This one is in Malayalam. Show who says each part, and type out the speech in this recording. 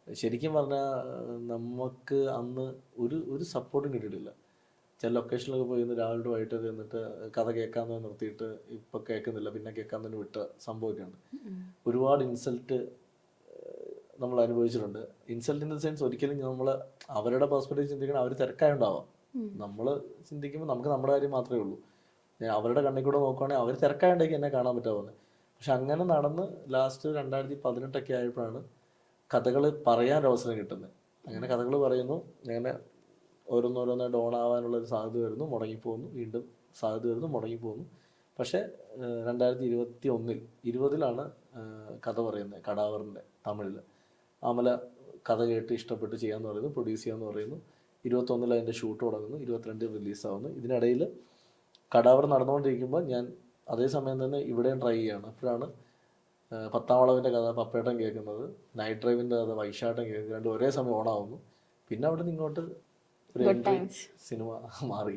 Speaker 1: ശരിക്കും പറഞ്ഞാൽ നമുക്ക് അന്ന് ഒരു ഒരു സപ്പോർട്ടും കിട്ടിയിട്ടില്ല. ചില ലൊക്കേഷനിലൊക്കെ പോയി ഇന്ന് രാവിലെ വൈകിട്ട് എന്നിട്ട് കഥ കേൾക്കാമെന്ന് നിർത്തിയിട്ട് ഇപ്പം കേൾക്കുന്നില്ല, പിന്നെ കേൾക്കാൻ തന്നെ വിട്ട സംഭവമൊക്കെയുണ്ട്. ഒരുപാട് ഇൻസൾട്ട് നമ്മൾ അനുഭവിച്ചിട്ടുണ്ട്. ഇൻസൾട്ട് ഇൻ ദ സെൻസ് ഒരിക്കലും നമ്മൾ അവരുടെ പെർസ്പെക്റ്റീവ് ചിന്തിക്കണം, അവർ തിരക്കായുണ്ടാവാം. നമ്മൾ ചിന്തിക്കുമ്പോൾ നമുക്ക് നമ്മുടെ കാര്യം മാത്രമേ ഉള്ളൂ. അവരുടെ കണ്ണിൽ കൂടെ നോക്കുവാണെങ്കിൽ അവർ തിരക്കായുണ്ടെങ്കിൽ എന്നെ കാണാൻ പറ്റാവുന്നത്. പക്ഷെ അങ്ങനെ നടന്ന് ലാസ്റ്റ് 2018 ആയപ്പോഴാണ് കഥകൾ പറയാൻ അവസരം കിട്ടുന്നത്. അങ്ങനെ കഥകൾ പറയുന്നു, അങ്ങനെ ഓരോന്നോരോന്നായിട്ട് ഓണാവാനുള്ള ഒരു സാധ്യത വരുന്നു, മുടങ്ങിപ്പോകുന്നു, വീണ്ടും സാധ്യത വരുന്നു, മുടങ്ങിപ്പോകുന്നു. പക്ഷേ 2020 കഥ പറയുന്നത്, കടാവറിൻ്റെ തമിഴിൽ. അമല കഥ കേട്ട് ഇഷ്ടപ്പെട്ട് ചെയ്യാമെന്ന് പറയുന്നു, പ്രൊഡ്യൂസ് ചെയ്യാമെന്ന് പറയുന്നു. 2021 അതിൻ്റെ ഷൂട്ട് തുടങ്ങുന്നു, 2022 റിലീസാവുന്നു. ഇതിനിടയിൽ കടാവർ നടന്നുകൊണ്ടിരിക്കുമ്പോൾ ഞാൻ അതേസമയം തന്നെ ഇവിടെയും ട്രൈ ചെയ്യുകയാണ്. അപ്പോഴാണ് 10ാം വളവിൻ്റെ കഥ പപ്പേട്ടൻ കേൾക്കുന്നത്, നൈറ്റ് ഡ്രൈവിൻ്റെ കഥ വൈശാട്ടൻ കേൾക്കുന്നത്, രണ്ടും ഒരേ സമയം ഓണാവുന്നു. പിന്നെ അവിടെ നിന്ന് ഇങ്ങോട്ട് ഒരു എൻട്രി സിനിമ മാറി.